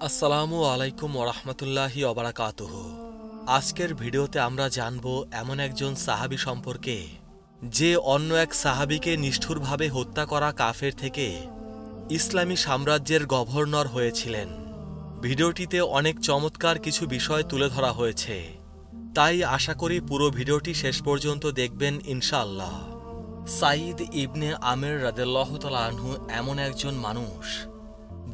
আসসালামু আলাইকুম ওরহমতুল্লাহি ওবারাকাতুহু। আজকের ভিডিওতে আমরা জানব এমন একজন সাহাবী সম্পর্কে যে অন্য এক সাহাবীকে নিষ্ঠুরভাবে হত্যা করা কাফের থেকে ইসলামী সাম্রাজ্যের গভর্নর হয়েছিলেন। ভিডিওটিতে অনেক চমৎকার কিছু বিষয় তুলে ধরা হয়েছে, তাই আশা করি পুরো ভিডিওটি শেষ পর্যন্ত দেখবেন ইনশাআল্লাহ। সাঈদ ইবনে আমের রাদিয়াল্লাহু তাআলা আনহু এমন একজন মানুষ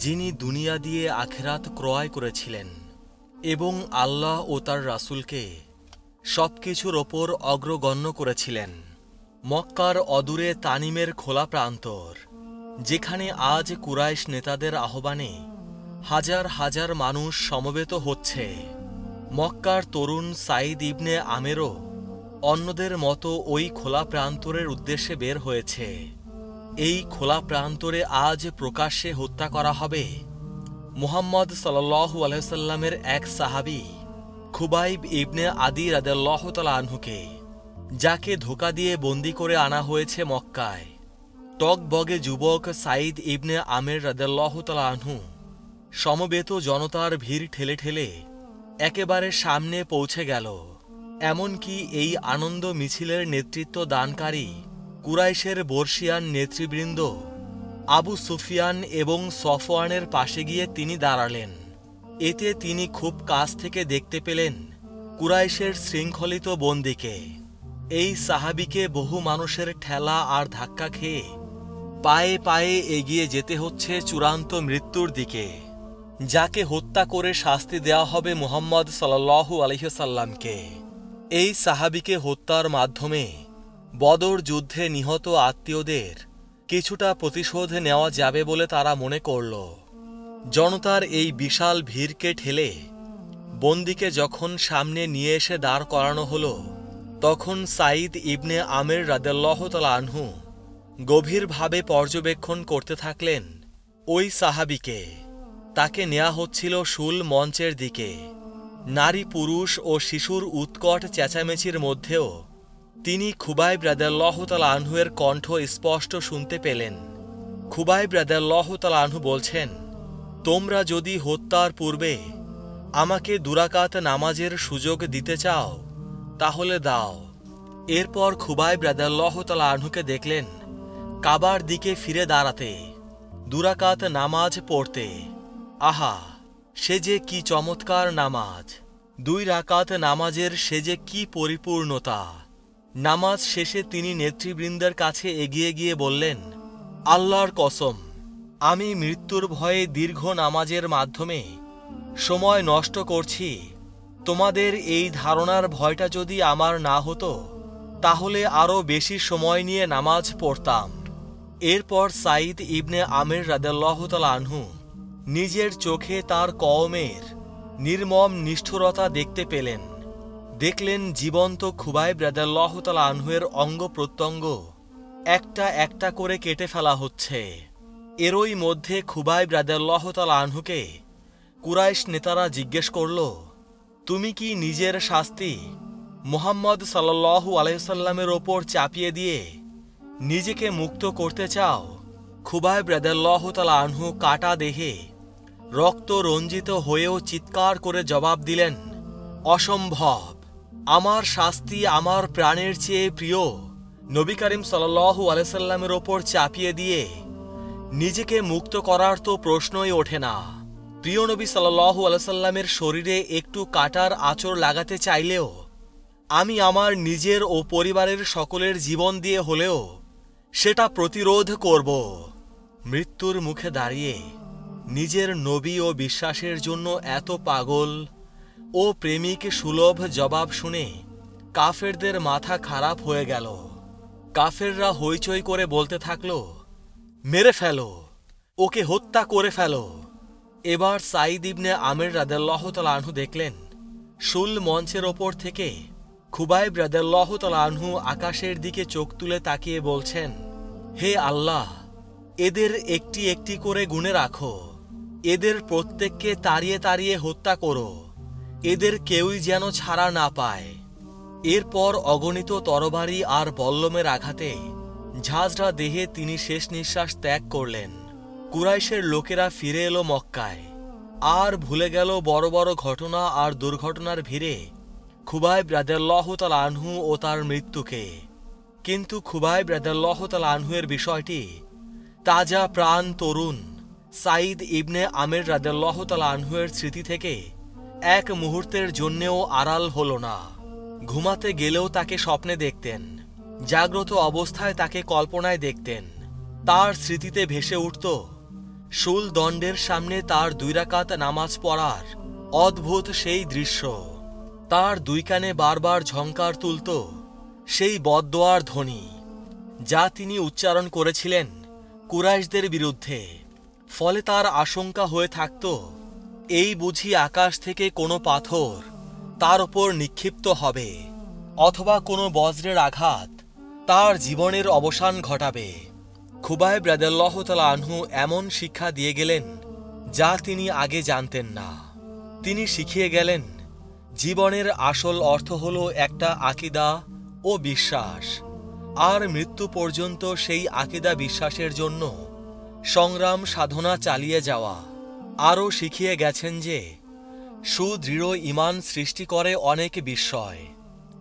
যিনি দুনিয়া দিয়ে আখিরাত ক্রয় করেছিলেন এবং আল্লাহ ও তার রাসূলকে সবকিছুর ওপর অগ্রগণ্য করেছিলেন। মক্কার অদূরে তানিমের খোলা প্রান্তর, যেখানে আজ কুরাইশ নেতাদের আহ্বানে হাজার হাজার মানুষ সমবেত হচ্ছে, মক্কার তরুণ সাঈদ ইবনে আমেরও অন্যদের মতো ওই খোলা প্রান্তরের উদ্দেশ্যে বের হয়েছে। এই খোলা প্রান্তরে আজ প্রকাশ্যে হত্যা করা হবে মুহাম্মদ সাল্লাল্লাহু আলাইহি ওয়াসাল্লামের এক সাহাবী খুবাইব ইবনে আদি রাদিয়াল্লাহু তাআলা আনহুকে, যাকে ধোঁকা দিয়ে বন্দী করে আনা হয়েছে মক্কায়। টগবগে যুবক সাঈদ ইবনে আমের রাদিয়াল্লাহু তাআলা আনহু সমবেত জনতার ভিড় ঠেলে ঠেলে একেবারে সামনে পৌঁছে গেল। এমনকি এই আনন্দ মিছিলের নেতৃত্ব দানকারী কুরাইশের বর্ষিয়ান নেতৃবৃন্দ আবু সুফিয়ান এবং সফওয়ানের পাশে গিয়ে তিনি দাঁড়ালেন। এতে তিনি খুব কাছ থেকে দেখতে পেলেন কুরাইশের শৃঙ্খলিত বন্দীকে। এই সাহাবীকে বহু মানুষের ঠেলা আর ধাক্কা খেয়ে পায়ে পায়ে এগিয়ে যেতে হচ্ছে চূড়ান্ত মৃত্যুর দিকে, যাকে হত্যা করে শাস্তি দেওয়া হবে মুহাম্মদ সাল্লাল্লাহু আলাইহি ওয়াসাল্লামকে। এই সাহাবীকে হত্যার মাধ্যমে বদর যুদ্ধে নিহত আত্মীয়দের কিছুটা প্রতিশোধ নেওয়া যাবে বলে তারা মনে করল। জনতার এই বিশাল ভিড়কে ঠেলে বন্দীকে যখন সামনে নিয়ে এসে দাঁড় করানো হলো, তখন সাঈদ ইবনে আমের রাদিয়াল্লাহু তাআলা আনহু গভীরভাবে পর্যবেক্ষণ করতে থাকলেন ওই সাহাবীকে। তাকে নেওয়া হচ্ছিল শুল মঞ্চের দিকে। নারী, পুরুষ ও শিশুর উৎকট চেঁচামেচির মধ্যেও তিনি খুবাইব রাদিয়াল্লাহু তাআলা আনহুয়ের কণ্ঠ স্পষ্ট শুনতে পেলেন। খুবাইব রাদিয়াল্লাহু তাআলা আনহু বলছেন, তোমরা যদি হত্যার পূর্বে আমাকে দুরাকাত নামাজের সুযোগ দিতে চাও তাহলে দাও। এরপর খুবাইব রাদিয়াল্লাহু তাআলা আনহুকে দেখলেন কাবার দিকে ফিরে দাঁড়াতে, দুরাকাত নামাজ পড়তে। আহা, সে যে কি চমৎকার নামাজ! 2 রাকাত নামাজের সে যে কি পরিপূর্ণতা! নামাজ শেষে তিনি নেতৃবৃন্দের কাছে এগিয়ে গিয়ে বললেন, আল্লাহর কসম, আমি মৃত্যুর ভয়ে দীর্ঘ নামাজের মাধ্যমে সময় নষ্ট করছি। তোমাদের এই ধারণার ভয়টা যদি আমার না হতো তাহলে আরও বেশি সময় নিয়ে নামাজ পড়তাম। এরপর সাঈদ ইবনে আমের রাদিয়াল্লাহু তাআলা আনহু নিজের চোখে তার কওমের নির্মম নিষ্ঠুরতা দেখতে পেলেন। দেখলেন জীবন্ত খুবাইব রাদিয়াল্লাহু তাআলা আনহুয়ের অঙ্গ প্রত্যঙ্গ একটা একটা করে কেটে ফেলা হচ্ছে। এরই মধ্যে খুবাইব রাদিয়াল্লাহু তাআলা আনহুকে কুরাইশ নেতারা জিজ্ঞেস করল, তুমি কি নিজের শাস্তি মুহাম্মদ সাল্লাল্লাহু আলাইহি ওয়াসাল্লামের ওপর চাপিয়ে দিয়ে নিজেকে মুক্ত করতে চাও? খুবাইব রাদিয়াল্লাহু তাআলা আনহু কাটা দেহে রক্ত রঞ্জিত হয়েও চিৎকার করে জবাব দিলেন, অসম্ভব! আমার শাস্তি আমার প্রাণের চেয়ে প্রিয় নবী করিম সাল্লাল্লাহু আলাইহি ওয়াসাল্লামের ওপর চাপিয়ে দিয়ে নিজেকে মুক্ত করার তো প্রশ্নই ওঠে না। প্রিয় নবী সাল্লাল্লাহু আলাইহি ওয়াসাল্লামের শরীরে একটু কাটার আঁচড় লাগাতে চাইলেও আমি আমার নিজের ও পরিবারের সকলের জীবন দিয়ে হলেও সেটা প্রতিরোধ করব। মৃত্যুর মুখে দাঁড়িয়ে নিজের নবী ও বিশ্বাসের জন্য এত পাগল ও প্রেমিক সুলভ জবাব শুনে কাফেরদের মাথা খারাপ হয়ে গেল। কাফেররা হইচই করে বলতে থাকল, মেরে ফেলো, ওকে হত্যা করে ফেলো। এবার সাঈদ ইবনে আমের রাদিয়াল্লাহু তাআলা আনহু দেখলেন শুল মঞ্চের ওপর থেকে খুবাইব রাদিয়াল্লাহু তাআলা আনহু আকাশের দিকে চোখ তুলে তাকিয়ে বলছেন, হে আল্লাহ, এদের একটি একটি করে গুণে রাখো, এদের প্রত্যেককে তাড়িয়ে তাড়িয়ে হত্যা করো, এদের কেউই যেন ছাড়া না পায়। এরপর অগণিত তরবারি আর বল্লমের আঘাতে ঝাঁঝরা দেহে তিনি শেষ নিঃশ্বাস ত্যাগ করলেন। কুরাইশের লোকেরা ফিরে এলো মক্কায়। আর ভুলে গেল বড় বড় ঘটনা আর দুর্ঘটনার ভিড়ে খুবাইব রাদিয়াল্লাহু তাআলা আনহু ও তার মৃত্যুকে। কিন্তু খুবাইব রাদিয়াল্লাহু তাআলা আনহুয়ের বিষয়টি তাজা প্রাণ তরুণ সাঈদ ইবনে আমের রাদিয়াল্লাহু তাআলা আনহুয়ের স্মৃতি থেকে এক মুহূর্তের জন্যেও আড়াল হল না। ঘুমাতে গেলেও তাকে স্বপ্নে দেখতেন, জাগ্রত অবস্থায় তাকে কল্পনায় দেখতেন। তার স্মৃতিতে ভেসে উঠত শুল দণ্ডের সামনে তার 2 রাকাত নামাজ পড়ার অদ্ভুত সেই দৃশ্য। তার 2 কানে বারবার ঝংকার তুলত সেই বদদোয়ার ধ্বনি, যা তিনি উচ্চারণ করেছিলেন কুরাইশদের বিরুদ্ধে। ফলে তার আশঙ্কা হয়ে থাকত, এই বুঝি আকাশ থেকে কোনো পাথর তার ওপর নিক্ষিপ্ত হবে, অথবা কোনো বজ্রের আঘাত তার জীবনের অবসান ঘটাবে। খুবাইব রাদিয়াল্লাহু তাআলা আনহু এমন শিক্ষা দিয়ে গেলেন যা তিনি আগে জানতেন না। তিনি শিখিয়ে গেলেন জীবনের আসল অর্থ হল একটা আকীদা ও বিশ্বাস, আর মৃত্যু পর্যন্ত সেই আকীদা বিশ্বাসের জন্য সংগ্রাম সাধনা চালিয়ে যাওয়া। আরও শিখিয়ে গেছেন যে সুদৃঢ় ঈমান সৃষ্টি করে অনেক বিস্ময়,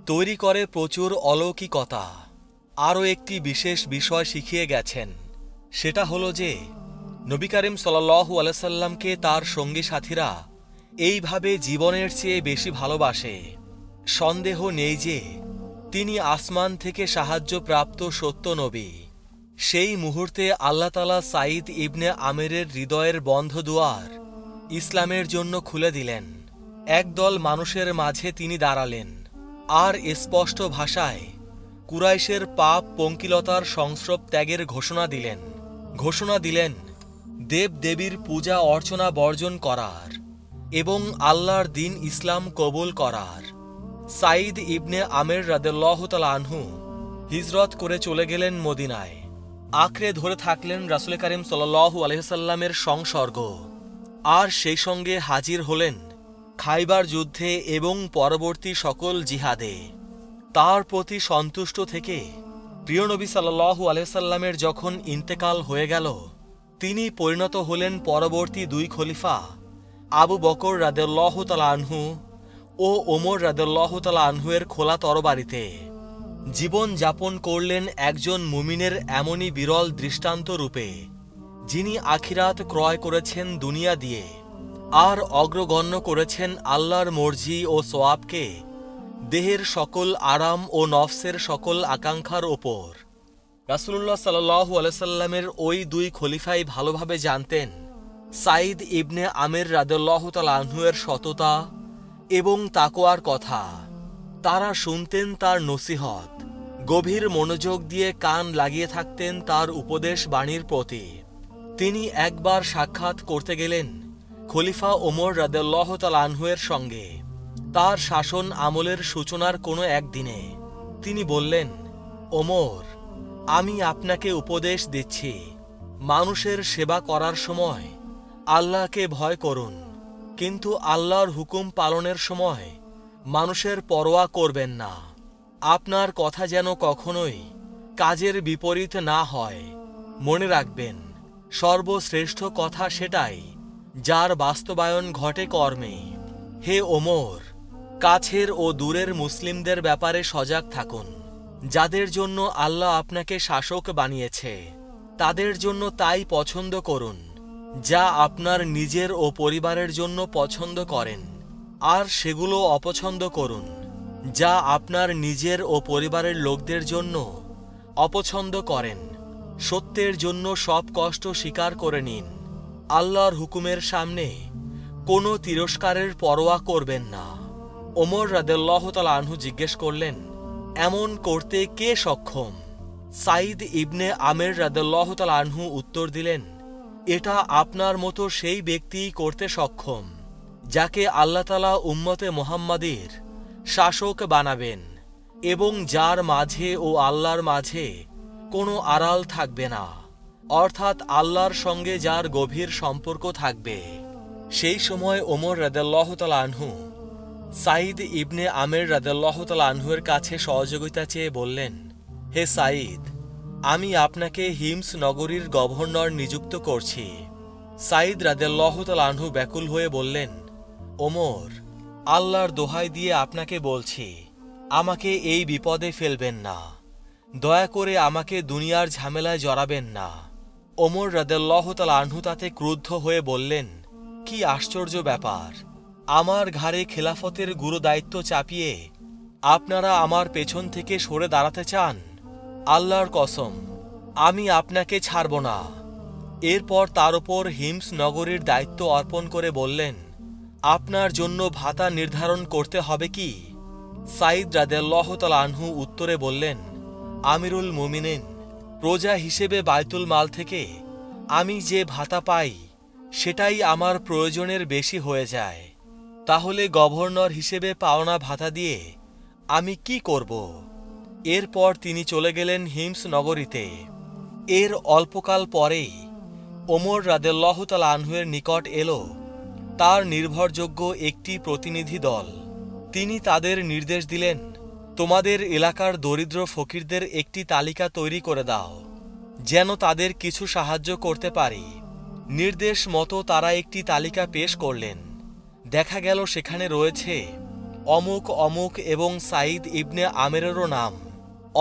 তৈরি করে প্রচুর অলৌকিকতা। আরও একটি বিশেষ বিষয় শিখিয়ে গেছেন, সেটা হলো যে নবী করিম সাল্লাল্লাহু আলাইহি সাল্লামকে তার সঙ্গী সাথীরা এইভাবে জীবনের চেয়ে বেশি ভালোবাসে। সন্দেহ নেই যে তিনি আসমান থেকে সাহায্যপ্রাপ্ত সত্য নবী। সেই মুহূর্তে আল্লাহ তাআলা সাঈদ ইবনে আমেরের হৃদয়ের বন্ধ দুয়ার ইসলামের জন্য খুলে দিলেন। একদল মানুষের মাঝে তিনি দাঁড়ালেন আর স্পষ্ট ভাষায় কুরাইশের পাপ পঙ্কিলতার সংস্রব ত্যাগের ঘোষণা দিলেন দেব দেবীর পূজা অর্চনা বর্জন করার এবং আল্লাহর দ্বীন ইসলাম কবুল করার। সাঈদ ইবনে আমের রাদিয়াল্লাহু তাআলা আনহু হিজরত করে চলে গেলেন মদিনায়। আঁকড়ে ধরে থাকলেন রাসূল করিম সাল্লাল্লাহু আলাইহি সাল্লামের সংসর্গ, আর সেই সঙ্গে হাজির হলেন খাইবার যুদ্ধে এবং পরবর্তী সকল জিহাদে। তার প্রতি সন্তুষ্ট থেকে প্রিয় নবী সাল্লাল্লাহু আলাইহি সাল্লামের যখন ইন্তেকাল হয়ে গেল, তিনি পরিণত হলেন পরবর্তী 2 খলিফা আবু বকর রাদিয়াল্লাহু তাআলা আনহু ও ওমর রাদিয়াল্লাহু তাআলা আনহুয়ের খোলা তরবারিতে। জীবন যাপন করলেন একজন মুমিনের এমনই বিরল দৃষ্টান্ত রূপে, যিনি আখিরাত ক্রয় করেছেন দুনিয়া দিয়ে, আর অগ্রগণ্য করেছেন আল্লাহর মর্জি ও সওয়াবকে দেহের সকল আরাম ও নফসের সকল আকাঙ্ক্ষার ওপর। রাসূলুল্লাহ সাল্লাল্লাহু আলাইহি সাল্লামের ওই 2 খলিফাই ভালোভাবে জানতেন সাঈদ ইবনে আমের রাদিয়াল্লাহু তাআলা আনহুয়ের সততা এবং তাকওয়ার কথা। তারা শুনতেন তার নসিহত, গভীর মনোযোগ দিয়ে কান লাগিয়ে থাকতেন তার উপদেশ বাণীর প্রতি। তিনি একবার সাক্ষাৎ করতে গেলেন খলিফা ওমর রাদিয়াল্লাহু তাআলা আনহুয়ের সঙ্গে। তার শাসন আমলের সূচনার কোনো একদিনে তিনি বললেন, ওমর, আমি আপনাকে উপদেশ দিচ্ছি, মানুষের সেবা করার সময় আল্লাহকে ভয় করুন, কিন্তু আল্লাহর হুকুম পালনের সময় মানুষের পরোয়া করবেন না। আপনার কথা যেন কখনোই কাজের বিপরীত না হয়। মনে রাখবেন, সর্বশ্রেষ্ঠ কথা সেটাই যার বাস্তবায়ন ঘটে কর্মে। হে ওমর, কাছের ও দূরের মুসলিমদের ব্যাপারে সজাগ থাকুন। যাদের জন্য আল্লাহ আপনাকে শাসক বানিয়েছে তাদের জন্য তাই পছন্দ করুন যা আপনার নিজের ও পরিবারের জন্য পছন্দ করেন, আর সেগুলো অপছন্দ করুন যা আপনার নিজের ও পরিবারের লোকদের জন্য অপছন্দ করেন। সত্যের জন্য সব কষ্ট স্বীকার করে নিন। আল্লাহর হুকুমের সামনে কোনো তিরস্কারের পরোয়া করবেন না। ওমর রাদিয়াল্লাহু তাআলা আনহু জিজ্ঞেস করলেন, এমন করতে কে সক্ষম? সাঈদ ইবনে আমের রাদিয়াল্লাহু তাআলা আনহু উত্তর দিলেন, এটা আপনার মতো সেই ব্যক্তিই করতে সক্ষম যাকে আল্লাহ তাআলা উম্মতে মুহাম্মাদীর শাসক বানাবেন এবং যার মাঝে ও আল্লাহর মাঝে কোনো আড়াল থাকবে না, অর্থাৎ আল্লাহর সঙ্গে যার গভীর সম্পর্ক থাকবে। সেই সময় ওমর রাদিয়াল্লাহু তাআলা আনহু সাঈদ ইবনে আমের রাদিয়াল্লাহু তাআলা আনহুর কাছে সহযোগিতা চেয়ে বললেন, হে সাঈদ, আমি আপনাকে হিমস নগরীর গভর্নর নিযুক্ত করছি। সাঈদ রাদিয়াল্লাহু তাআলা আনহু ব্যাকুল হয়ে বললেন, ওমর, আল্লাহর দোহাই দিয়ে আপনাকে বলছি, আমাকে এই বিপদে ফেলবেন না, দয়া করে আমাকে দুনিয়ার ঝামেলায় জড়াবেন না। ওমর রাদিয়াল্লাহু তাআলা আনহু তাতে ক্রুদ্ধ হয়ে বললেন, কি আশ্চর্য ব্যাপার, আমার ঘাড়ে খেলাফতের গুরু দায়িত্ব চাপিয়ে আপনারা আমার পেছন থেকে সরে দাঁড়াতে চান? আল্লাহর কসম, আমি আপনাকে ছাড়ব না। এরপর তার উপর হিমস নগরীর দায়িত্ব অর্পণ করে বললেন, আপনার জন্য ভাতা নির্ধারণ করতে হবে কি? সাঈদ রাদিয়াল্লাহু তাআলা আনহু উত্তরে বললেন, আমিরুল মুমিনিন, প্রজা হিসেবে বাইতুল মাল থেকে আমি যে ভাতা পাই সেটাই আমার প্রয়োজনের বেশি হয়ে যায়। তাহলে গভর্নর হিসেবে পাওনা ভাতা দিয়ে আমি কি করব? এরপর তিনি চলে গেলেন হিমস নগরীতে। এর অল্পকাল পরেই ওমর রাদিয়াল্লাহু তাআলা আনহুর নিকট এলো তার নির্ভরযোগ্য একটি প্রতিনিধি দল। তিনি তাদের নির্দেশ দিলেন, তোমাদের এলাকার দরিদ্র ফকিরদের একটি তালিকা তৈরি করে দাও, যেন তাদের কিছু সাহায্য করতে পারি। নির্দেশ মতো তারা একটি তালিকা পেশ করলেন। দেখা গেল সেখানে রয়েছে অমুক অমুক এবং সাঈদ ইবনে আমেরেরও নাম,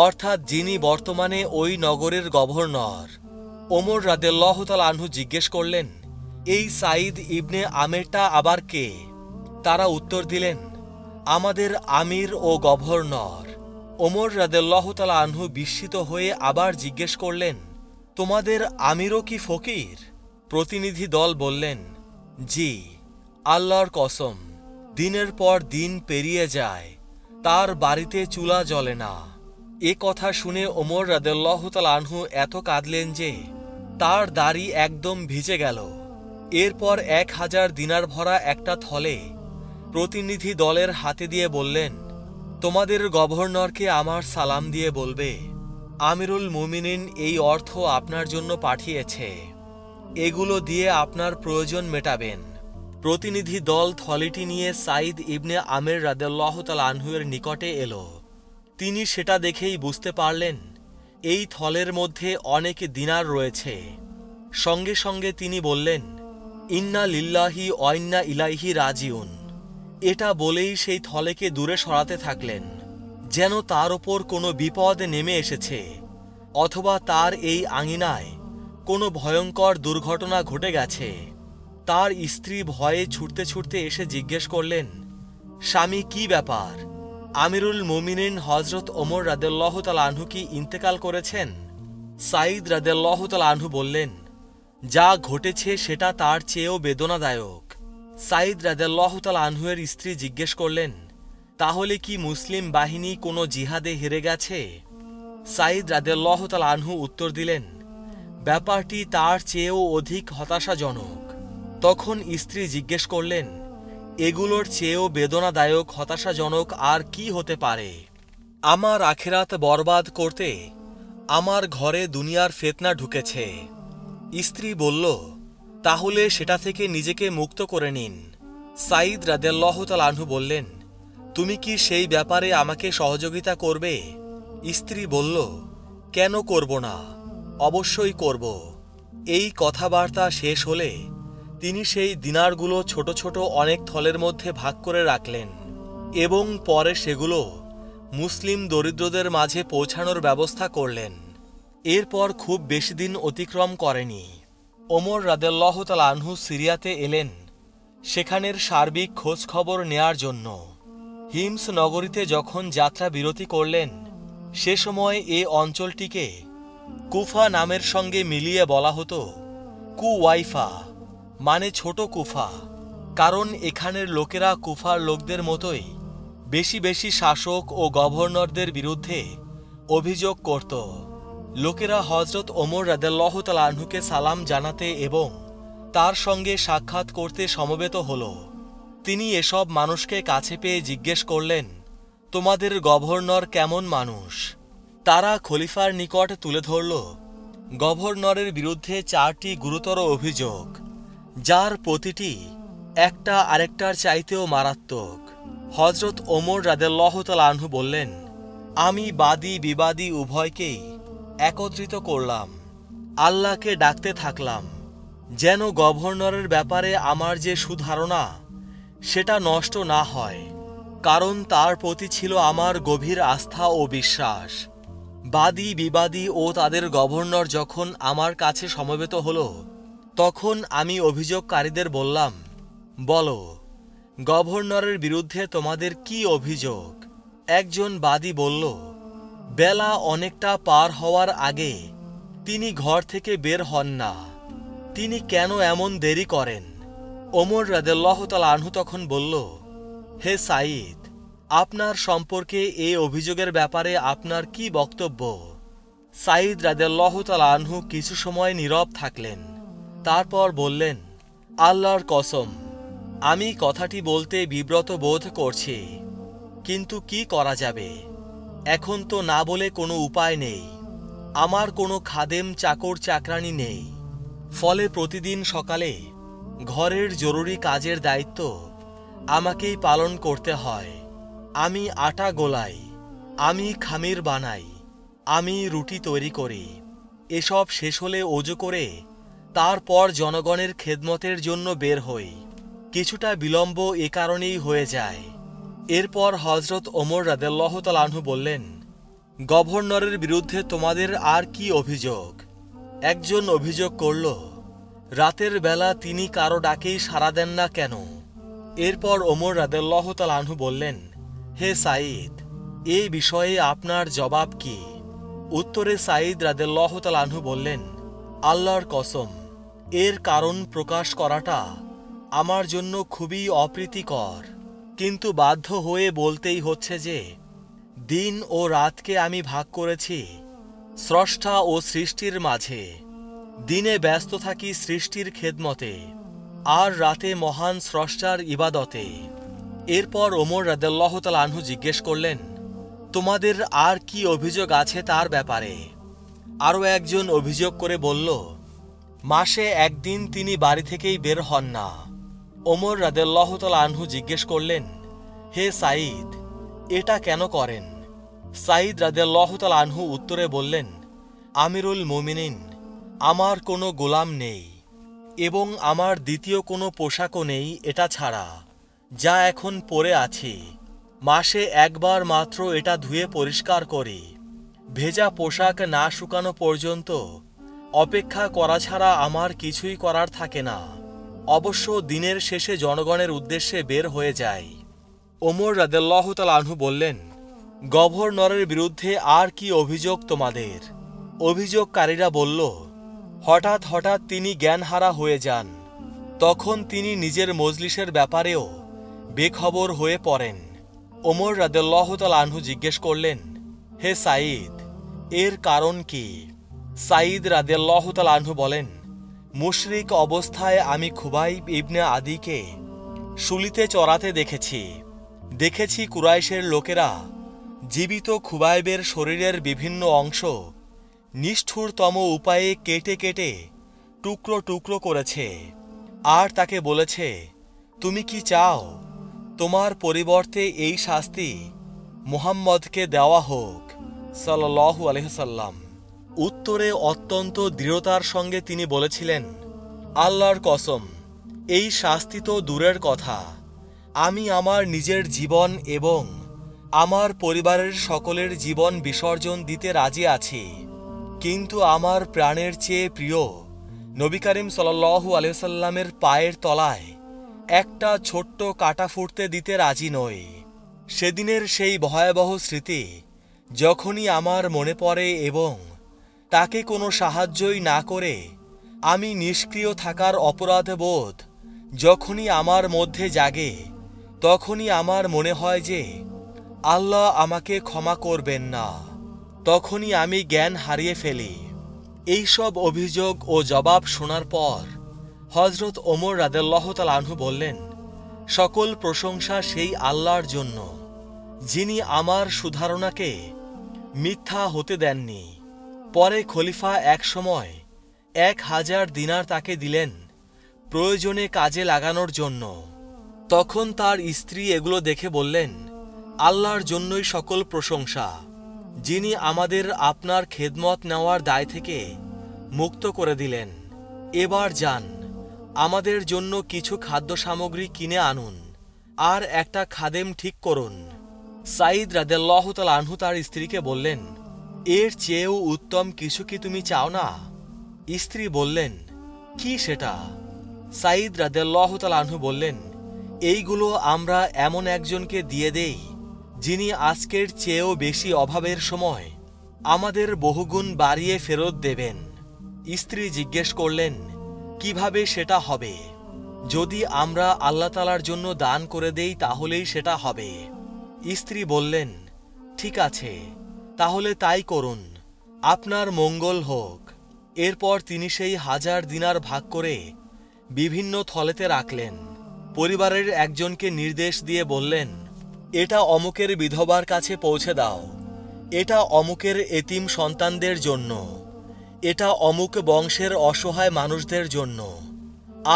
অর্থাৎ যিনি বর্তমানে ওই নগরের গভর্নর। ওমর রাদিয়াল্লাহু তাআলা আনহু জিজ্ঞেস করলেন, এই সাঈদ ইবনে আমেরটা আবার কে? তারা উত্তর দিলেন, আমাদের আমির ও গভর্নর। ওমর রাদিয়াল্লাহু তাআলা আনহু বিস্মিত হয়ে আবার জিজ্ঞেস করলেন, তোমাদের আমিরও কি ফকির? প্রতিনিধি দল বললেন, জি, আল্লাহর কসম, দিনের পর দিন পেরিয়ে যায়, তার বাড়িতে চুলা জ্বলে না। এ কথা শুনে ওমর রাদিয়াল্লাহু তাআলা আনহু এত কাঁদলেন যে তার দাড়ি একদম ভিজে গেল। এরপর 1000 দিনার ভরা একটা থলে প্রতিনিধি দলের হাতে দিয়ে বললেন, তোমাদের গভর্নরকে আমার সালাম দিয়ে বলবে, আমিরুল মুমিনিন এই অর্থ আপনার জন্য পাঠিয়েছে, এগুলো দিয়ে আপনার প্রয়োজন মেটাবেন। প্রতিনিধি দল থলেটি নিয়ে সাঈদ ইবনে আমের রাদিয়াল্লাহু তাআলা আনহুর নিকটে এলো। তিনি সেটা দেখেই বুঝতে পারলেন এই থলের মধ্যে অনেক দিনার রয়েছে। সঙ্গে সঙ্গে তিনি বললেন, ইন্না লিল্লাহি ওয়া ইন্না ইলাইহি রাজিউন। এটা বলেই সেই থলেকে দূরে সরাতে থাকলেন, যেন তার ওপর কোনো বিপদ নেমে এসেছে, অথবা তার এই আঙিনায় কোনো ভয়ঙ্কর দুর্ঘটনা ঘটে গেছে। তার স্ত্রী ভয়ে ছুটতে ছুটতে এসে জিজ্ঞেস করলেন, স্বামী, কি ব্যাপার? আমিরুল মুমিনিন হযরত ওমর রাদিয়াল্লাহু তাআলা আনহু কি ইন্তেকাল করেছেন? সাঈদ রাদিয়াল্লাহু তাআলা আনহু বললেন, যা ঘটেছে সেটা তার চেয়েও বেদনাদায়ক। সাঈদ রাদিয়াল্লাহু তাআলা আনহুর স্ত্রী জিজ্ঞেস করলেন, তাহলে কি মুসলিম বাহিনী কোনো জিহাদে হেরে গেছে? সাঈদ রাদিয়াল্লাহু তাআলা আনহু উত্তর দিলেন, ব্যাপারটি তার চেয়েও অধিক হতাশাজনক। তখন স্ত্রী জিজ্ঞেস করলেন, এগুলোর চেয়েও বেদনাদায়ক হতাশাজনক আর কি হতে পারে? আমার আখিরাত বরবাদ করতে আমার ঘরে দুনিয়ার ফিতনা ঢুকেছে। স্ত্রী বলল, তাহলে সেটা থেকে নিজেকে মুক্ত করে নিন। সাঈদ রাদিয়াল্লাহু তাআলা আনহু বললেন, তুমি কি সেই ব্যাপারে আমাকে সহযোগিতা করবে? স্ত্রী বলল, কেন করব না, অবশ্যই করব। এই কথাবার্তা শেষ হলে তিনি সেই দিনারগুলো ছোট ছোট অনেক থলের মধ্যে ভাগ করে রাখলেন এবং পরে সেগুলো মুসলিম দরিদ্রদের মাঝে পৌঁছানোর ব্যবস্থা করলেন। এরপর খুব বেশি দিন অতিক্রম করেনি, ওমর রাদিয়াল্লাহু তাআলা আনহু সিরিয়াতে এলেন সেখানের সার্বিক খোঁজ খবর নেয়ার জন্য। হিমস নগরীতে যখন যাত্রা বিরতি করলেন, সে সময় এ অঞ্চলটিকে কুফা নামের সঙ্গে মিলিয়ে বলা হতো কুওয়াইফা, মানে ছোট কুফা, কারণ এখানের লোকেরা কুফার লোকদের মতোই বেশি বেশি শাসক ও গভর্নরদের বিরুদ্ধে অভিযোগ করত। লোকেরা হযরত ওমর রাদিয়াল্লাহু তাআলা আনহুকে সালাম জানাতে এবং তার সঙ্গে সাক্ষাৎ করতে সমবেত হল। তিনি এসব মানুষকে কাছে পেয়ে জিজ্ঞেস করলেন, তোমাদের গভর্নর কেমন মানুষ? তারা খলিফার নিকট তুলে ধরল গভর্নরের বিরুদ্ধে 4টি গুরুতর অভিযোগ, যার প্রতিটি একটা আরেকটার চাইতেও মারাত্মক। হযরত ওমর রাদিয়াল্লাহু তাআলা আনহু বললেন, আমি বাদী বিবাদী উভয়কেই একত্রিত করলাম, আল্লাহকে ডাকতে থাকলাম, যেন গভর্নরের ব্যাপারে আমার যে সুধারণা সেটা নষ্ট না হয়, কারণ তার প্রতি ছিল আমার গভীর আস্থা ও বিশ্বাস। বাদী বিবাদী ও তাদের গভর্নর যখন আমার কাছে সমবেত হল, তখন আমি অভিযোগকারীদের বললাম, বলো, গভর্নরের বিরুদ্ধে তোমাদের কি অভিযোগ? একজন বাদী বলল, বেলা অনেকটা পার হওয়ার আগে তিনি ঘর থেকে বের হন না, তিনি কেন এমন দেরি করেন? ওমর রাদিয়াল্লাহু তাআলা আনহু তখন বলল, হে সাঈদ, আপনার সম্পর্কে এই অভিযোগের ব্যাপারে আপনার কি বক্তব্য? সাঈদ রাদিয়াল্লাহু তাআলা আনহু কিছু সময় নীরব থাকলেন, তারপর বললেন, আল্লাহর কসম, আমি কথাটি বলতে বিব্রত বোধ করছি, কিন্তু কি করা যাবে? এখন তো না বলে কোনো উপায় নেই। আমার কোনো খাদেম চাকর চাকরানি নেই, ফলে প্রতিদিন সকালে ঘরের জরুরি কাজের দায়িত্ব আমাকেই পালন করতে হয়। আমি আটা গোলাই, আমি খামির বানাই, আমি রুটি তৈরি করি। এসব শেষ হলে ওযু করে তারপর জনগণের খেদমতের জন্য বের হই। কিছুটা বিলম্ব এ কারণেই হয়ে যায়। এরপর হযরত ওমর রাদিয়াল্লাহু তাআলা আনহু বললেন, গভর্নরের বিরুদ্ধে তোমাদের আর কি অভিযোগ? একজন অভিযোগ করল, রাতের বেলা তিনি কারো ডাকেই সাড়া দেন না কেন? এরপর ওমর রাদিয়াল্লাহু তাআলা আনহু বললেন, হে সাঈদ, এই বিষয়ে আপনার জবাব কি? উত্তরে সাঈদ রাদিয়াল্লাহু তাআলা আনহু বললেন, আল্লাহর কসম, এর কারণ প্রকাশ করাটা আমার জন্য খুবই অপ্রীতিকর, কিন্তু বাধ্য হয়ে বলতেই হচ্ছে যে দিন ও রাতকে আমি ভাগ করেছি স্রষ্টা ও সৃষ্টির মাঝে। দিনে ব্যস্ত থাকি সৃষ্টির খেদমতে, আর রাতে মহান স্রষ্টার ইবাদতে। এরপর ওমর রাদিয়াল্লাহু তাআলা আনহু জিজ্ঞেস করলেন, তোমাদের আর কি অভিযোগ আছে তার ব্যাপারে? আরও একজন অভিযোগ করে বলল, মাসে একদিন তিনি বাড়ি থেকেই বের হন না। ওমর রাদিয়াল্লাহু তাআলা আনহু জিজ্ঞেস করলেন, হে সাঈদ, এটা কেন করেন? সাঈদ রাদিয়াল্লাহু তাআলা আনহু উত্তরে বললেন, আমিরুল মুমিনিন, আমার কোনো গোলাম নেই এবং আমার দ্বিতীয় কোনো পোশাকও নেই এটা ছাড়া, যা এখন পরে আছি। মাসে একবার মাত্র এটা ধুয়ে পরিষ্কার করি। ভেজা পোশাক না শুকানো পর্যন্ত অপেক্ষা করা ছাড়া আমার কিছুই করার থাকে না। অবশ্য দিনের শেষে জনগণের উদ্দেশ্যে বের হয়ে যায়। ওমর রাদিয়াল্লাহু তাআলা আনহু বললেন, গভর্নরের বিরুদ্ধে আর কি অভিযোগ তোমাদের? অভিযোগকারীরা বলল, হঠাৎ হঠাৎ তিনি জ্ঞানহারা হয়ে যান, তখন তিনি নিজের মজলিসের ব্যাপারেও বেখবর হয়ে পড়েন। ওমর রাদিয়াল্লাহু তাআলা আনহু জিজ্ঞেস করলেন, হে সাঈদ, এর কারণ কি? সাঈদ রাদিয়াল্লাহু তাআলা আনহু বলেন, মুশরিক অবস্থায় আমি খুবাইব ইবনে আদিকে শুলিতে চড়াতে দেখেছি কুরাইশের লোকেরা জীবিত খুবাইবের শরীরের বিভিন্ন অংশ নিষ্ঠুরতম উপায়ে কেটে কেটে টুকরো টুকরো করেছে, আর তাকে বলেছে, তুমি কি চাও তোমার পরিবর্তে এই শাস্তি মুহাম্মদকে দেওয়া হোক সাল্লাল্লাহু আলাইহি সাল্লাম? উত্তরে অত্যন্ত দৃঢ়তার সঙ্গে তিনি বলেছিলেন, আল্লাহর কসম, এই শাস্তি তো দূরের কথা, আমি আমার নিজের জীবন এবং আমার পরিবারের সকলের জীবন বিসর্জন দিতে রাজি আছি, কিন্তু আমার প্রাণের চেয়ে প্রিয় নবী করিম সাল্লাল্লাহু আলাইহি সাল্লামের পায়ের তলায় একটা ছোট্ট কাঁটা ফুটতে দিতে রাজি নই। সেদিনের সেই ভয়াবহ স্মৃতি যখনই আমার মনে পড়ে এবং তাকে কোনো সাহায্যই না করে আমি নিষ্ক্রিয় থাকার অপরাধবোধ যখনই আমার মধ্যে জাগে, তখনই আমার মনে হয় যে আল্লাহ আমাকে ক্ষমা করবেন না। তখনই আমি জ্ঞান হারিয়ে ফেলি। এইসব অভিযোগ ও জবাব শোনার পর হযরত ওমর রাদিয়াল্লাহু তাআলা আনহু বললেন, সকল প্রশংসা সেই আল্লাহর জন্য যিনি আমার সুধারণাকে মিথ্যা হতে দেননি। পরে খলিফা এক সময় 1000 দিনার তাকে দিলেন প্রয়োজনে কাজে লাগানোর জন্য। তখন তার স্ত্রী এগুলো দেখে বললেন, আল্লাহর জন্যই সকল প্রশংসা, যিনি আমাদের আপনার খেদমত নেওয়ার দায় থেকে মুক্ত করে দিলেন। এবার যান, আমাদের জন্য কিছু খাদ্য সামগ্রী কিনে আনুন আর একটা খাদেম ঠিক করুন। সাঈদ রাদিয়াল্লাহু তাআলা আনহু তার স্ত্রীকে বললেন, এর চেয়েও উত্তম কিছু কি তুমি চাও না? স্ত্রী বললেন, কি সেটা? সাঈদ রাদিয়াল্লাহু তাআলা আনহু বললেন, এইগুলো আমরা এমন একজনকে দিয়ে দেই যিনি আজকের চেয়েও বেশি অভাবের সময় আমাদের বহুগুণ বাড়িয়ে ফেরত দেবেন। স্ত্রী জিজ্ঞেস করলেন, কিভাবে সেটা হবে? যদি আমরা আল্লাহ তাআলার জন্য দান করে দেই তাহলেই সেটা হবে। স্ত্রী বললেন, ঠিক আছে, তাহলে তাই করুন, আপনার মঙ্গল হোক। এরপর তিনি সেই 1000 দিনার ভাগ করে বিভিন্ন থলেতে রাখলেন। পরিবারের একজনকে নির্দেশ দিয়ে বললেন, এটা অমুকের বিধবার কাছে পৌঁছে দাও, এটা অমুকের এতিম সন্তানদের জন্য, এটা অমুক বংশের অসহায় মানুষদের জন্য,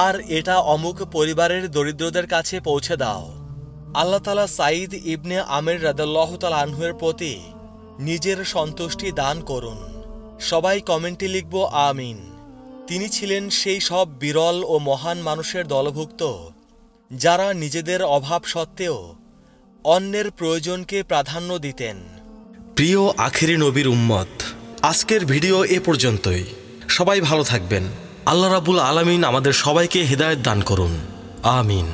আর এটা অমুক পরিবারের দরিদ্রদের কাছে পৌঁছে দাও। আল্লাহ তাআলা সাঈদ ইবনে আমির রাদিয়াল্লাহু তাআলা আনহুর প্রতি নিজের সন্তুষ্টি দান করুন। সবাই কমেন্টে লিখব আমিন। তিনি ছিলেন সেই সব বিরল ও মহান মানুষের দলভুক্ত যারা নিজেদের অভাব সত্ত্বেও অন্যের প্রয়োজনকে প্রাধান্য দিতেন। প্রিয় আখেরি নবীর উম্মত, আজকের ভিডিও এ পর্যন্তই। সবাই ভালো থাকবেন। আল্লাহ রাব্বুল আলামিন আমাদের সবাইকে হিদায়াত দান করুন। আমিন।